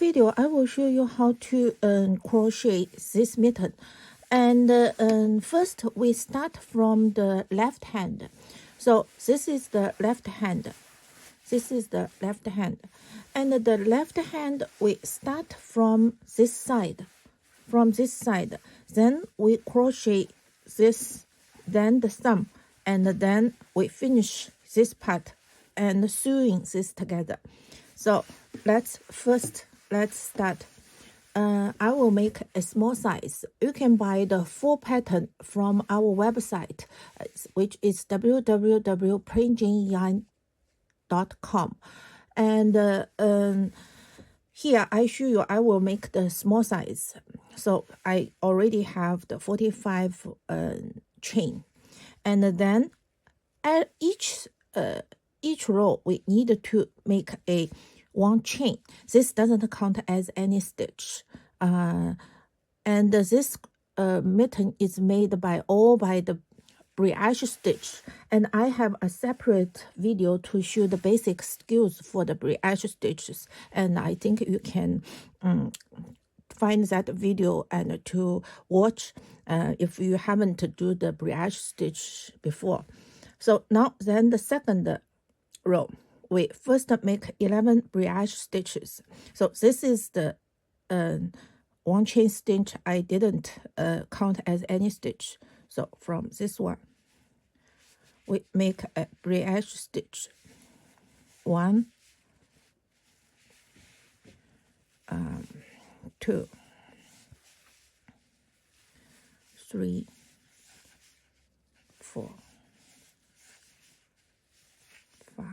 video, I will show you how to crochet this mitten. And first, we start from the left hand. So this is the left hand. This is the left hand. And the left hand, we start from this side. From this side. Then we crochet this, then the thumb. And then we finish this part and sewing this together. So let's start. I will make a small size. You can buy the full pattern from our website, which is www.plainjaneyarn.com. And here I show you, I will make the small size. So I already have the 45 chain. And then at each row, we need to make a one chain. This doesn't count as any stitch. And this mitten is made by the brioche stitch. And I have a separate video to show the basic skills for the brioche stitches. And I think you can find that video and to watch if you haven't do the brioche stitch before. So now then the second row, we first make 11 brioche stitches. So this is the one chain stitch. I didn't count as any stitch. So from this one, we make a brioche stitch. 1, 2, 3, 4, 5,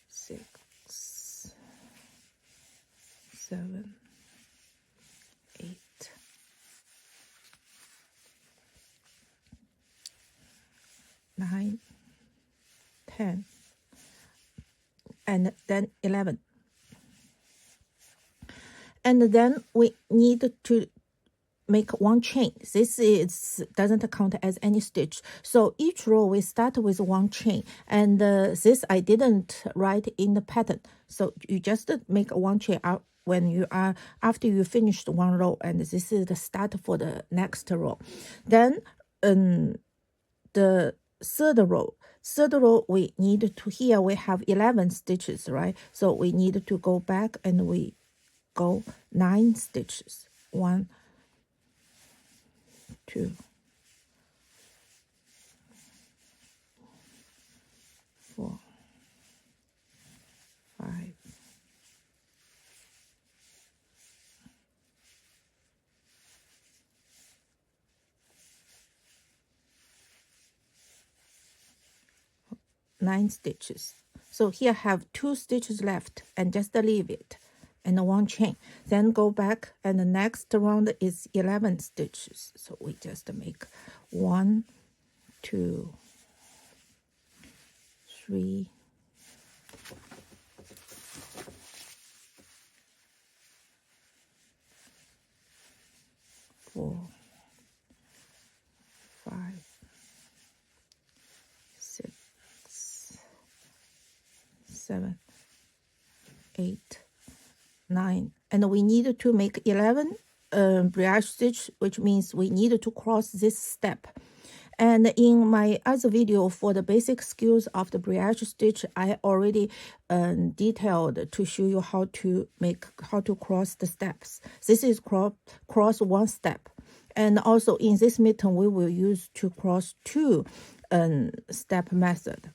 6, 7, 8, 9, 10, and then 11. And then we need to make one chain. This doesn't count as any stitch. So each row we start with one chain. And this I didn't write in the pattern. So you just make one chain out when you are after you finished one row, and this is the start for the next row. Then the third row we need to, here we have 11 stitches, right? So we need to go back and we go 9 stitches. 1, 2, 4, 5, 9 stitches. So here have 2 stitches left and just leave it and one chain. Then go back and the next round is 11 stitches. So we just make 1, 2, 3, 4, 5, 6, 7, 8, 9. And we need to make 11 brioche stitch, which means we need to cross this step. And in my other video for the basic skills of the brioche stitch, I already detailed to show you how to cross the steps. This is cross one step. And also in this mitten, we will use to cross 2 step method.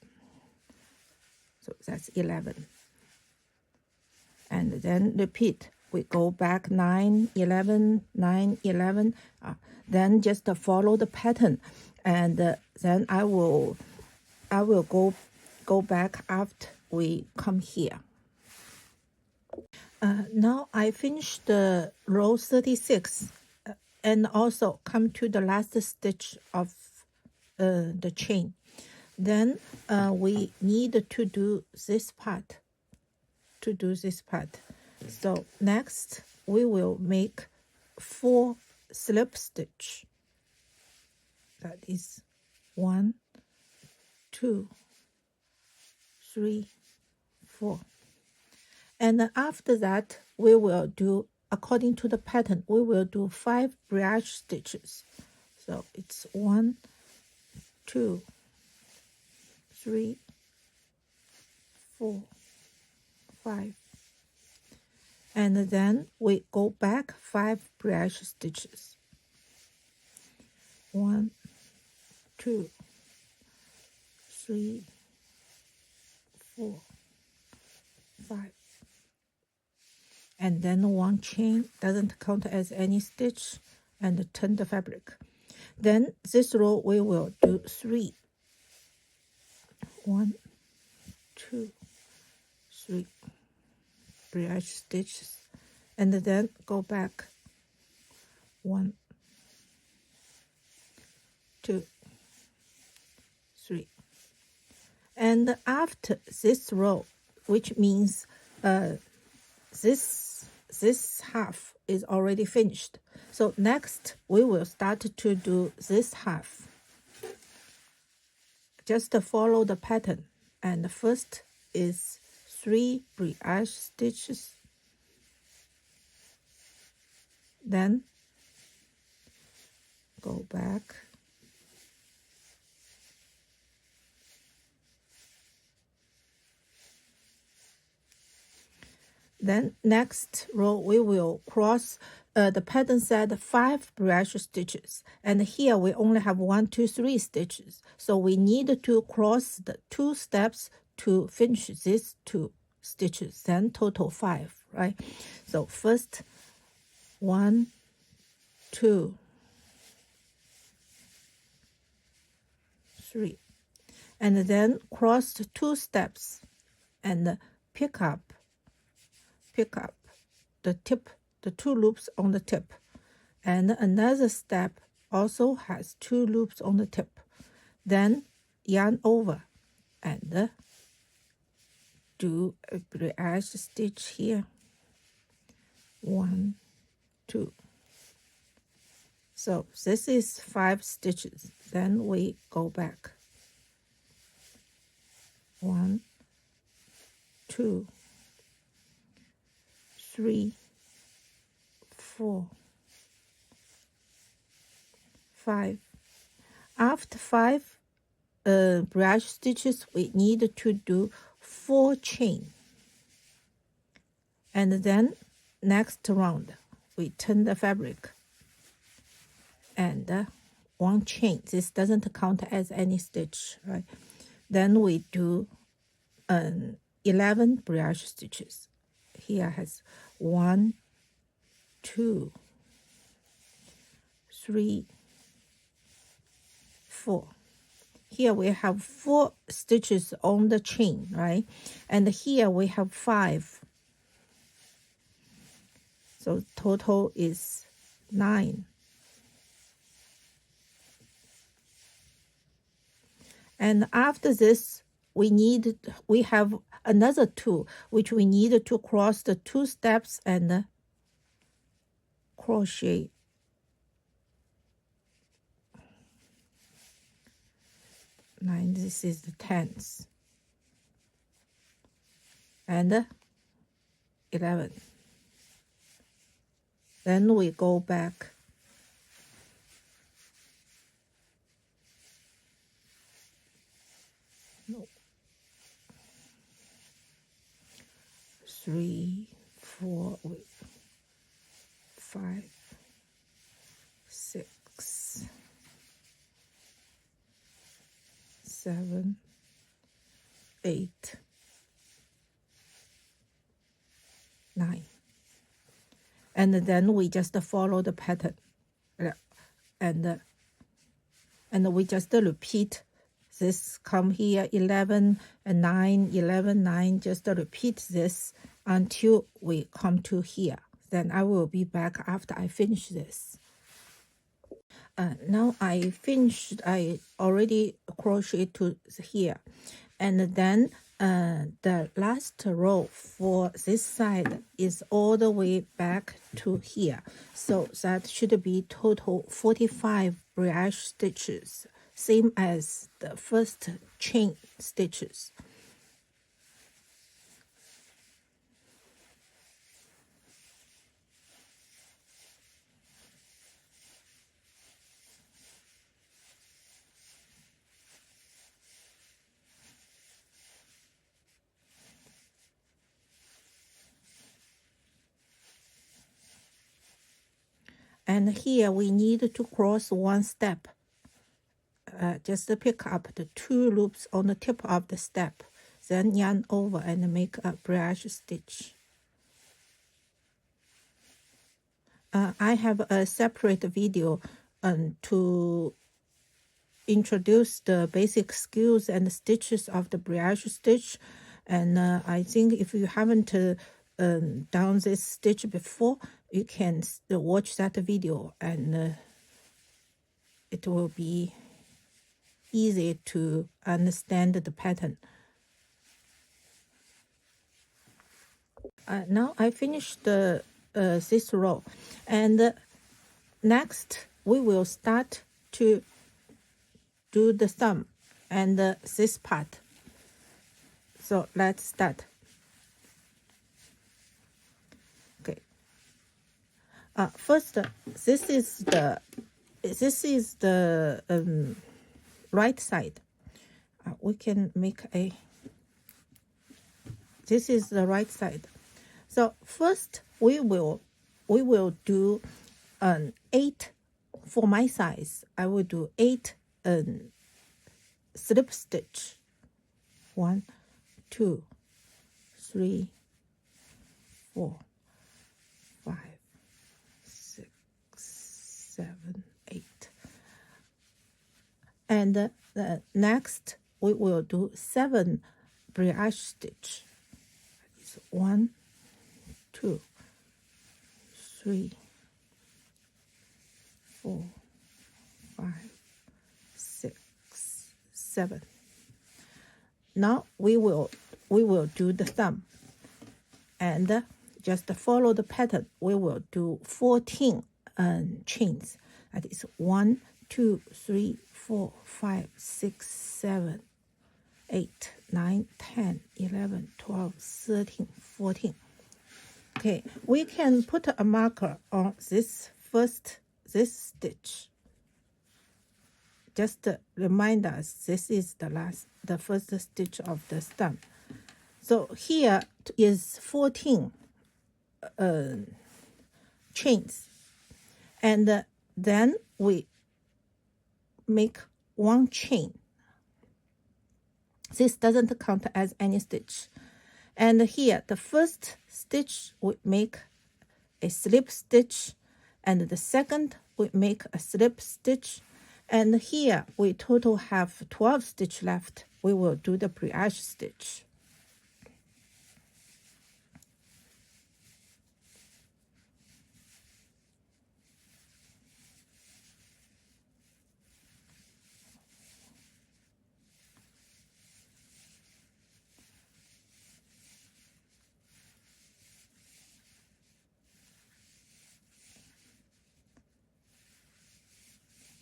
So that's 11. And then repeat. We go back 9, 11, 9, 11. Then just follow the pattern. And then I will go back after we come here. Now I finished the row 36 and also come to the last stitch of the chain. Then we need to do this part. So next we will make 4 slip stitch. That is 1, 2, 3, 4. And then after that, we will do, according to the pattern, we will do 5 brioche stitches. So it's 1, 2, 3, 4, 5. And then we go back 5 brioche stitches. 1, 2, 3, 4, 5. And then 1 chain, doesn't count as any stitch, and turn the fabric. Then this row we will do 3. 1, 2, 3 brioche stitches, and then go back 1, 2, 3. And after this row, which means this half is already finished. So next we will start to do this half. Just follow the pattern, and first is 3 brioche stitches, then go back, then next row we will cross. The pattern said 5 brioche stitches, and here we only have 1, 2, 3 stitches, so we need to cross the 2 steps to finish these 2 stitches, then total 5, right? So first 1, 2, 3, and then cross 2 steps and pick up the tip, the 2 loops on the tip, and another step also has 2 loops on the tip. Then yarn over and do a brioche stitch here. 1, 2. So this is 5 stitches. Then we go back. 1, 2, 3, 4, 5. After 5 brioche stitches, we need to do 4 chain. And then next round, we turn the fabric and 1 chain. This doesn't count as any stitch, right? Then we do 11 brioche stitches. Here has 1, 2, 3, 4. Here we have 4 stitches on the chain, right? And here we have 5. So total is 9. And after this, we have another 2, which we need to cross the 2 steps and crochet 9. This is the 10th, and 11. Then we go back. No. 3, 4, 5, 6, 7, 8, 9. And then we just follow the pattern, and we just repeat this. Come here 11 and 9, 11, 9. Just repeat this until we come to here. Then I will be back after I finish this. Now I finished. I already crocheted to here, and then the last row for this side is all the way back to here. So that should be total 45 brioche stitches, same as the first chain stitches. And here we need to cross one step. Just pick up the 2 loops on the tip of the step, then yarn over and make a brioche stitch. I have a separate video to introduce the basic skills and stitches of the brioche stitch, and I think if you haven't done this stitch before, you can watch that video, and it will be easy to understand the pattern. Now I finished this row, and next we will start to do the thumb and this part. So let's start. Okay. First, this is the right side. We can make a. This is the right side. So first we will do 8 for my size. I will do 8 slip stitch. 1, 2, 3, 4, 5, 6, 7, 8. And next we will do 7 brioche stitch. It's 1, 2, 3, 4, 5, 6, 7. Now we will do the thumb, and just follow the pattern. We will do 14 chains. That is 1, 2, 3, 4, 5, 6, 7, 8, 9, 10, 11, 12, 13, 14. Okay, we can put a marker on this stitch. Just remind us this is the first stitch of the stem. So here is 14 chains, and then we make 1 chain. This doesn't count as any stitch. And here the first stitch we make a slip stitch, and the second we make a slip stitch, and here we total have 12 stitch left. We will do the brioche stitch.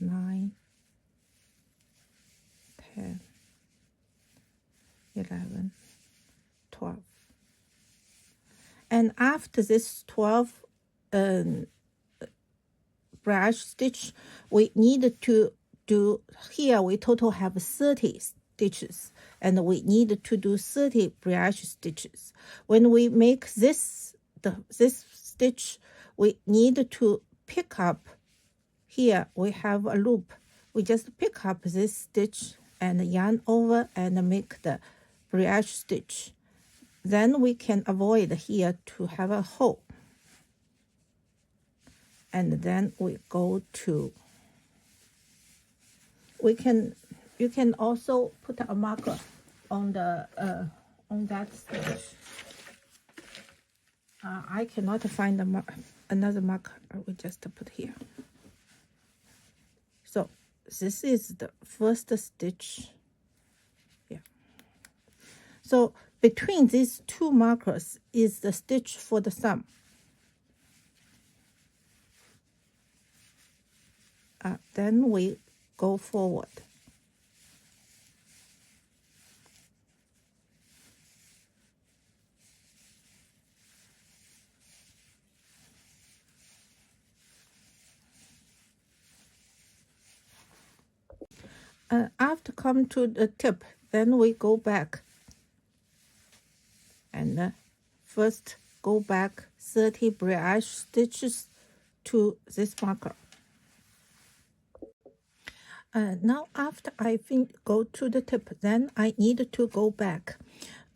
Nine, 10, 11, 12. And after this 12 brioche stitch, we need to do, here we total have 30 stitches, and we need to do 30 brioche stitches. When we make this stitch, we need to pick up. Here we have a loop. We just pick up this stitch and yarn over and make the brioche stitch. Then we can avoid here to have a hole. And then we go to, you can also put a marker on the on that stitch. I cannot find another marker. I will just put here. So this is the first stitch. Yeah. So between these 2 markers is the stitch for the thumb. Then we go forward. After come to the tip, then we go back, and first go back 30 brioche stitches to this marker. Now after I go to the tip, then I need to go back.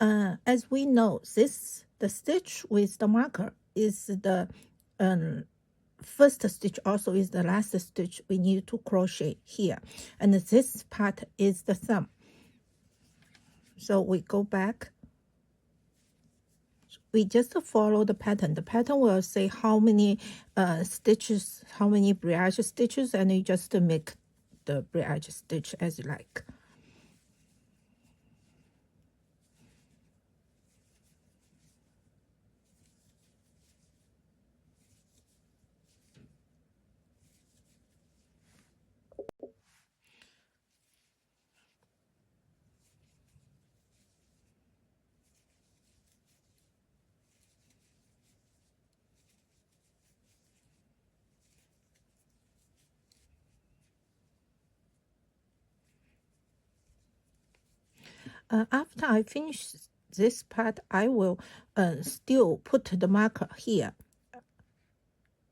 As we know, the stitch with the marker is the first stitch, also is the last stitch we need to crochet here, and this part is the thumb. So we go back. We just follow the pattern. The pattern will say how many stitches, how many brioche stitches, and you just make the brioche stitch as you like. After I finish this part, I will still put the marker here.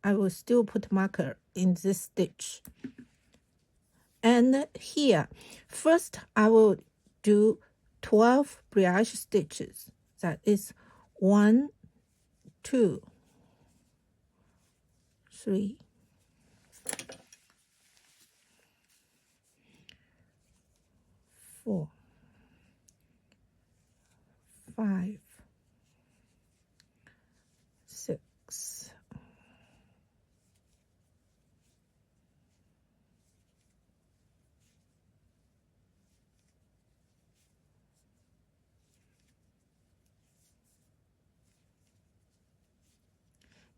I will still put marker in this stitch. And here, first I will do 12 brioche stitches. That is 1, 2, 3, 4, 5, 6,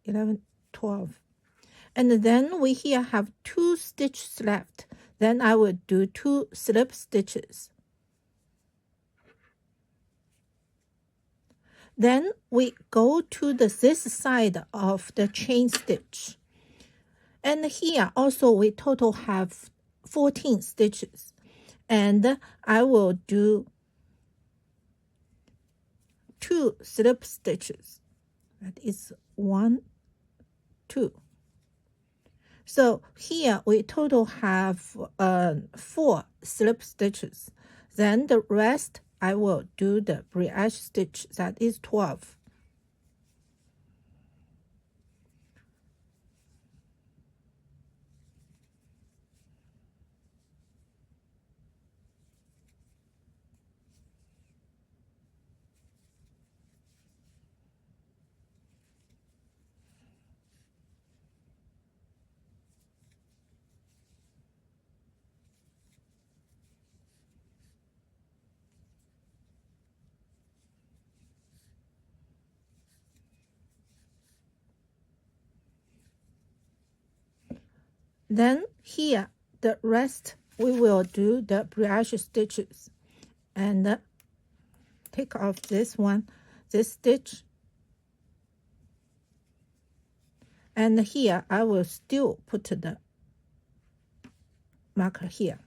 11, 12. And then we here have 2 stitches left. Then I will do 2 slip stitches. Then we go to this side of the chain stitch. And here also we total have 14 stitches. And I will do 2 slip stitches. That is 1, 2. So here we total have 4 slip stitches. Then the rest I will do the brioche stitch, that is 12. Then here, the rest, we will do the brioche stitches. And take off this one, this stitch. And here, I will still put the marker here.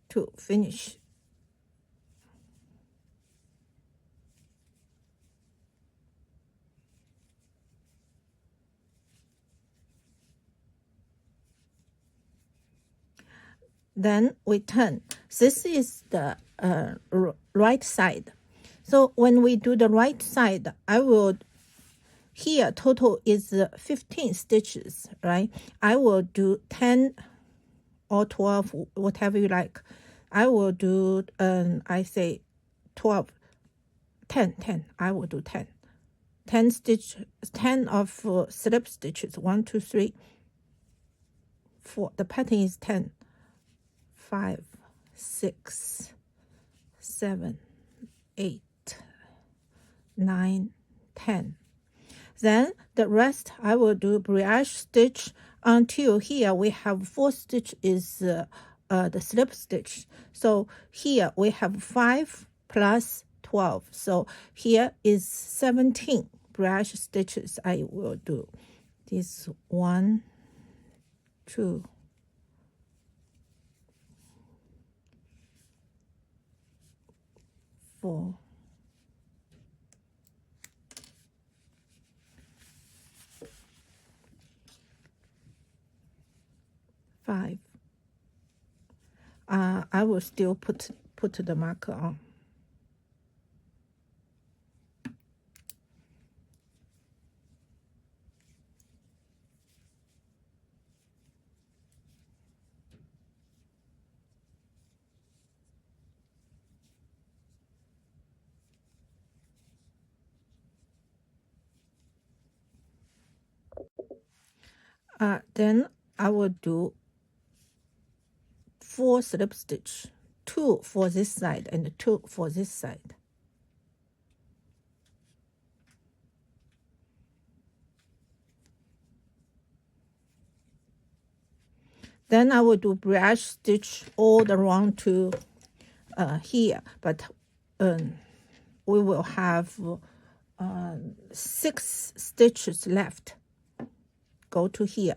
To finish. Then we turn. This is the right side. So when we do the right side, I will, here total is 15 stitches, right? I will do 10 or 12, whatever you like. I will do, I say 12, 10, I will do 10. 10 stitch, 10 of slip stitches, 1, 2, 3, 4. The pattern is 10, 5, 6, 7, 8, 9, 10. Then the rest I will do brioche stitch until here we have 4 stitch is the slip stitch. So here we have 5 plus 12. So here is 17 brush stitches I will do. This 1, 2, 4, 5. I will still put the marker on. Then I will do 4 slip stitch, 2 for this side and 2 for this side. Then I will do brush stitch all around to here, but we will have 6 stitches left. Go to here.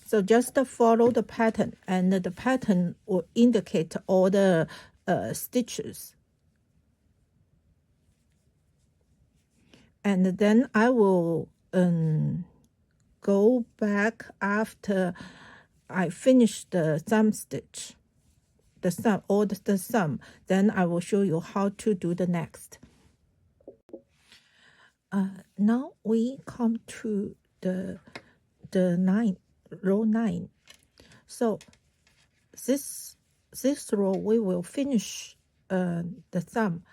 So just follow the pattern, and the pattern will indicate all the stitches. And then I will go back after I finish the thumb stitch, the thumb. Then I will show you how to do the next. Now we come to the row 9. So this row we will finish the thumb.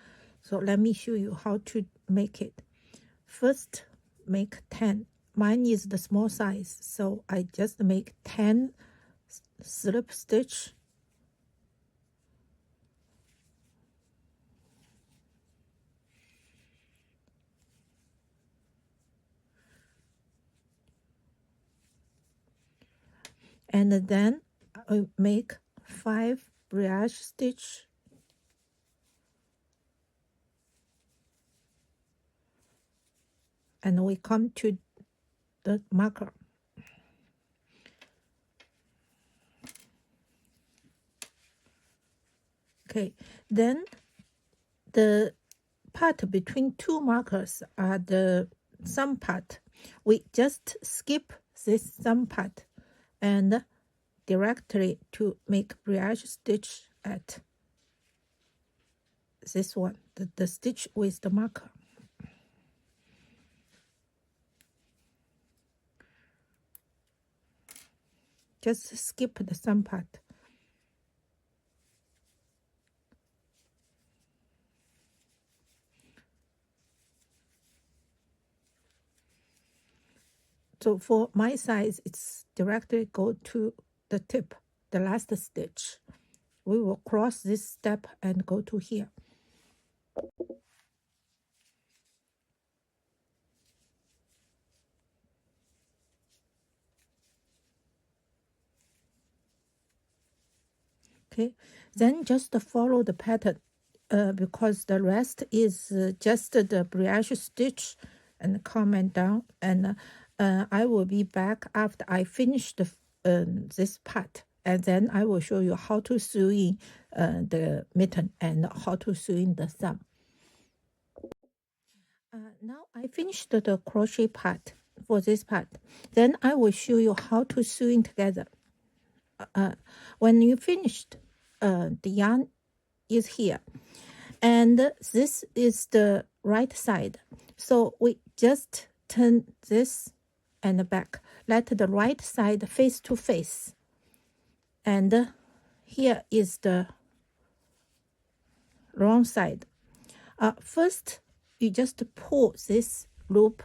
So let me show you how to make it. First, make 10. Mine is the small size, so I just make 10 slip stitch. And then I make 5 brush stitch. And we come to the marker. Okay, then the part between 2 markers are the thumb part. We just skip this thumb part and directly to make brush stitch at this one, the stitch with the marker. Just skip the thumb part. So for my size, it's directly go to the tip, the last stitch. We will cross this step and go to here. Okay, then just follow the pattern because the rest is just the brush stitch and comment down. And I will be back after I finish the this part, and then I will show you how to sew in the mitten and how to sew in the thumb. Now I finished the crochet part for this part. Then I will show you how to sew in together. When you finished, the yarn is here, and this is the right side. So we just turn this and back. Let the right side face to face. And here is the wrong side. First, you just pull this loop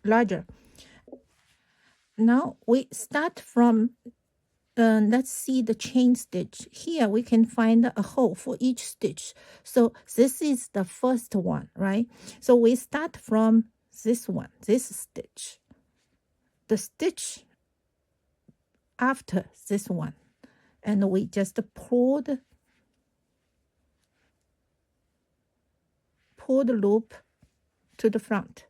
larger. Now we start from, let's see the chain stitch. Here we can find a hole for each stitch. So this is the first one, right? So we start from this one, this stitch. The stitch after this one. And we just pulled pull the loop to the front.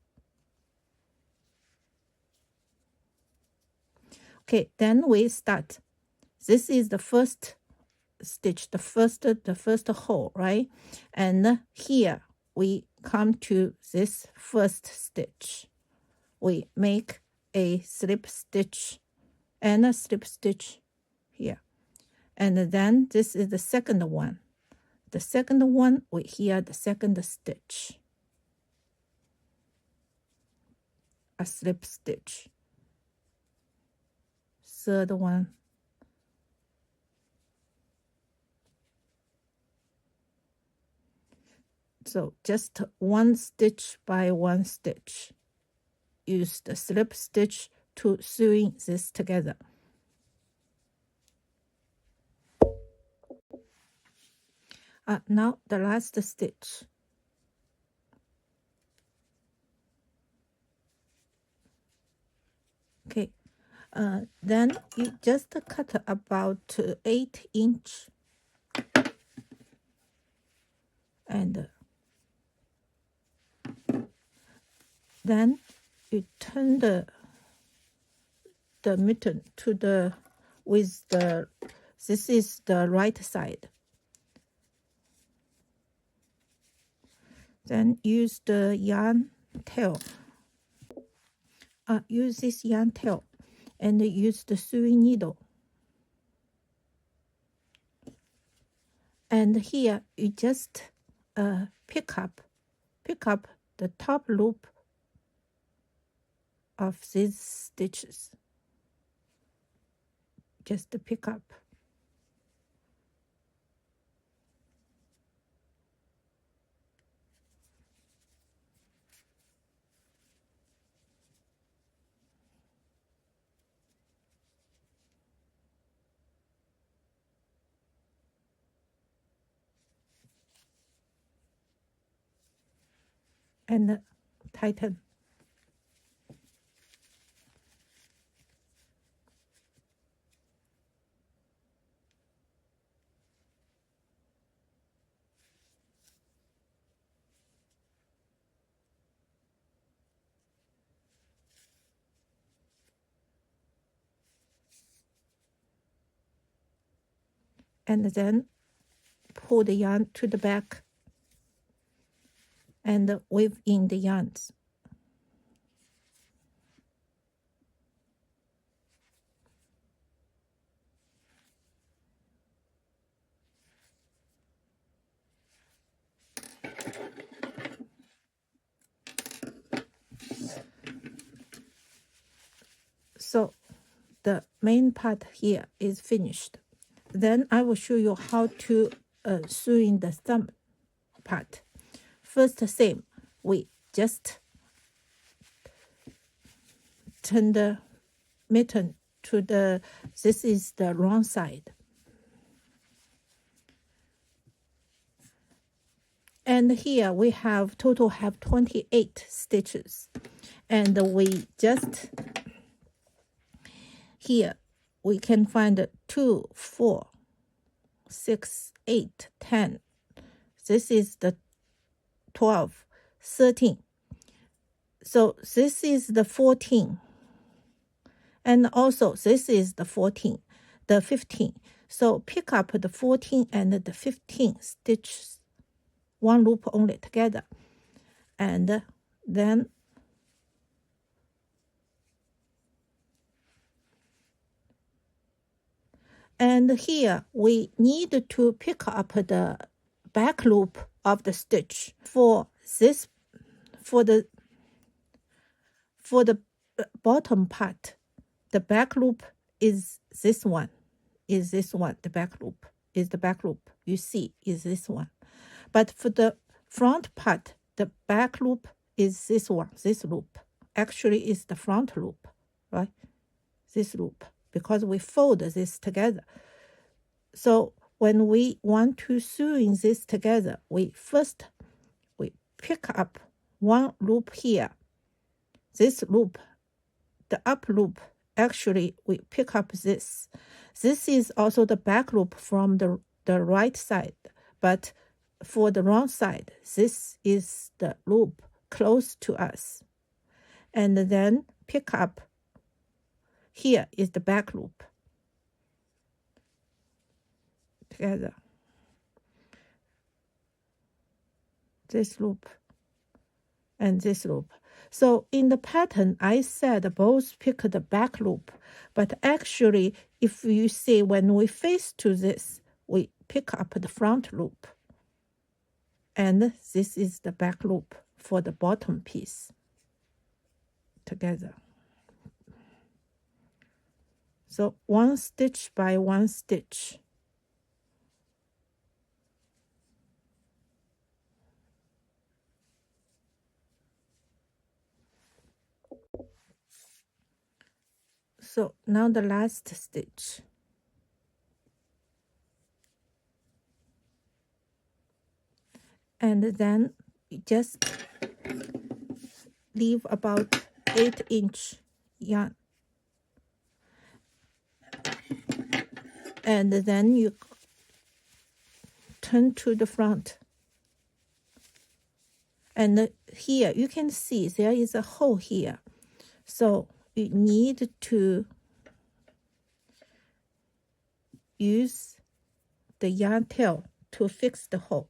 Okay, then we start. This is the first stitch, the first hole, right? And here we come to this first stitch. We make a slip stitch and a slip stitch here. And then this is the second one. The second one, we here the second stitch. A slip stitch. Third one. So just one stitch by one stitch. Use the slip stitch to sewing this together. Now the last stitch. Okay, then you just cut about 8 inch, and then you turn the mitten to the this is the right side. Then use the yarn tail. Use this yarn tail and use the sewing needle. And here you just pick up the top loop of these stitches. Just pick up. And tighten. And then pull the yarn to the back and weave in the yarns. So the main part here is finished. Then I will show you how to sew in the thumb part. First, same, we just turn the mitten to this is the wrong side. And here we have total 28 stitches. And we just, here we can find 2, 4, 6, 8, 10. This is the 12, 13. So this is the 14. And also this is the 14, the 15. So pick up the 14 and the 15 stitches, one loop only together. And then here we need to pick up the back loop of the stitch for this, for the bottom part. The back loop is this one, the back loop is the back loop, you see, is this one. But for the front part, the back loop is this one, this loop. Actually, is the front loop, right? This loop, because we fold this together. So when we want to sew in this together, we pick up one loop here. This loop, the up loop, actually we pick up this. This is also the back loop from the right side, but for the wrong side, this is the loop close to us. And then pick up, here is the back loop together. This loop and this loop. So in the pattern, I said both pick the back loop, but actually, if you see when we face to this, we pick up the front loop. And this is the back loop for the bottom piece together. So 1 stitch by 1 stitch. So now the last stitch. And then you just leave about 8-inch yarn. And then you turn to the front. And here you can see there is a hole here. So you need to use the yarn tail to fix the hole.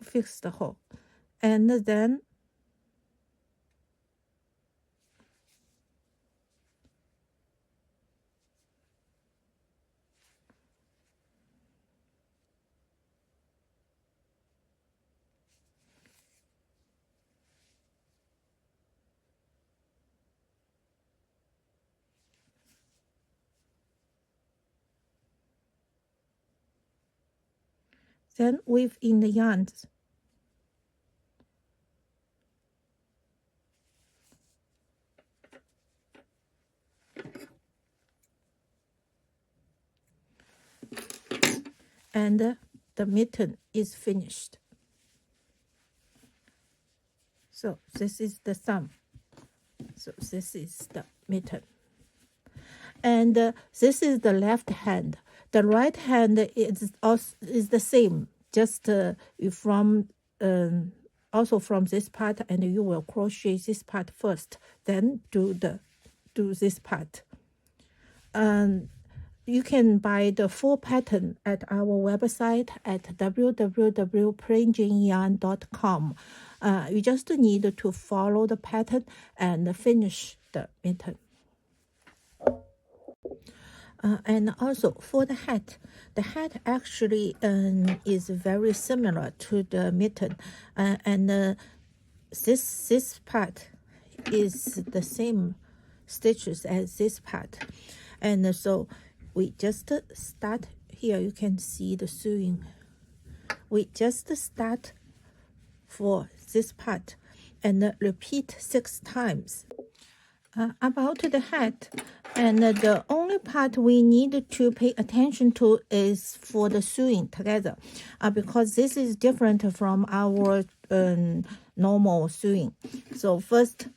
Fix the hole. And then weave in the yarns. And the mitten is finished. So this is the thumb. So this is the mitten. And this is the left hand. The right hand is the same, just from also from this part, and you will crochet this part first, then do this part. You can buy the full pattern at our website at www.plainjaneyarn.com. You just need to follow the pattern and finish the mitten. And also for the hat actually is very similar to the mitten, and this part is the same stitches as this part, and so we just start here. You can see the sewing. We just start for this part and repeat 6 times. About the hat, and the only part we need to pay attention to is for the sewing together, because this is different from our normal sewing. So first,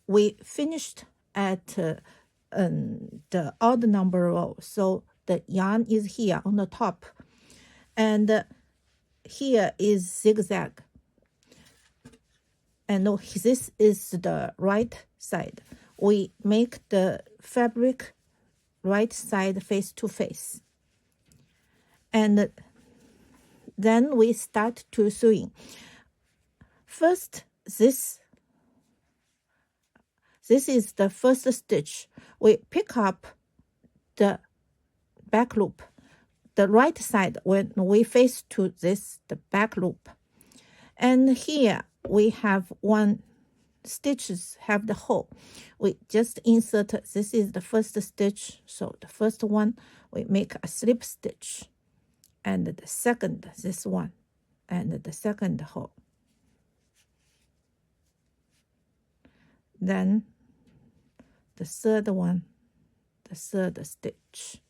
we finished at the odd number row, so the yarn is here on the top, and here is zigzag, and this is the right side. We make the fabric right side face to face, and then we start to sewing. First, this is the first stitch. We pick up the back loop, the right side when we face to this, the back loop. And here we have 1 stitches have the hole. We just insert, this is the first stitch, so the first one we make a slip stitch, and the second, this one, and the second hole. then the third one, the third stitch,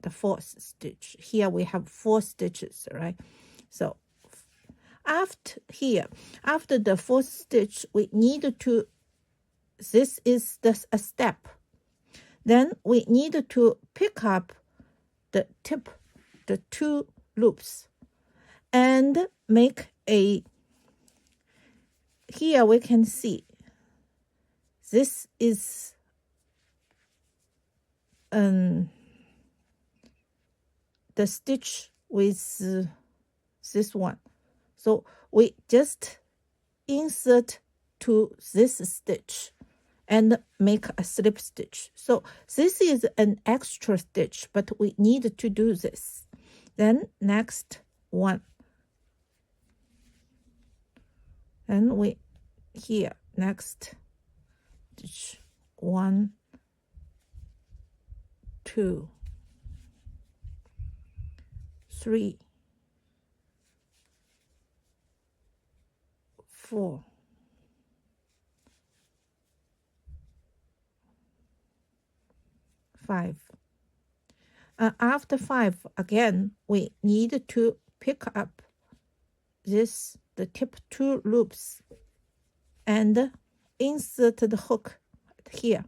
the fourth stitch. Here we have 4 stitches, right? So after the 4th stitch, we need to, this is a step. Then we need to pick up the tip, the 2 loops, and make a, here we can see, this is the stitch with this one. So we just insert to this stitch and make a slip stitch. So this is an extra stitch, but we need to do this. Then next one. And we, here, next stitch, 1, 2, 3, 4, 5. After 5, again, we need to pick up this, the tip 2 loops, and insert the hook here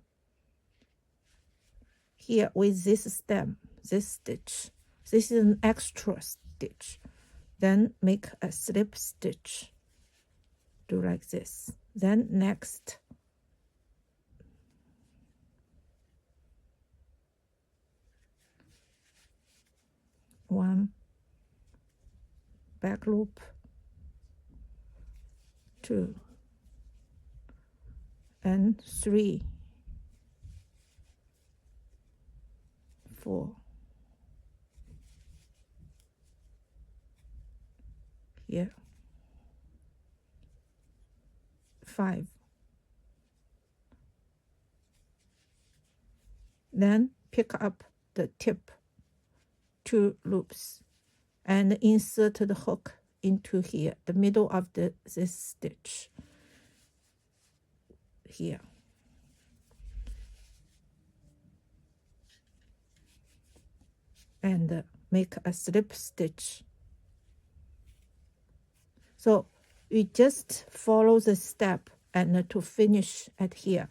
with this stem, this stitch. This is an extra stitch. Then make a slip stitch, do like this. Then next, one back loop, 2, and 3, 4, here, 5. Then pick up the tip 2 loops and insert the hook into here, the middle of this stitch here. And make a slip stitch. So we just follow the step and to finish at here.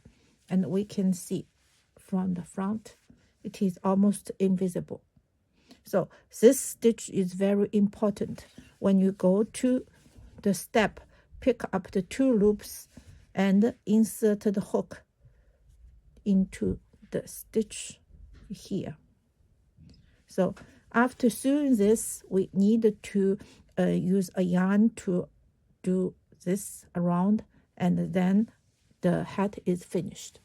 And we can see from the front, it is almost invisible. So this stitch is very important. When you go to the step, pick up the 2 loops and insert the hook into the stitch here. So after sewing this, we need to use a yarn to do this around, and then the hat is finished.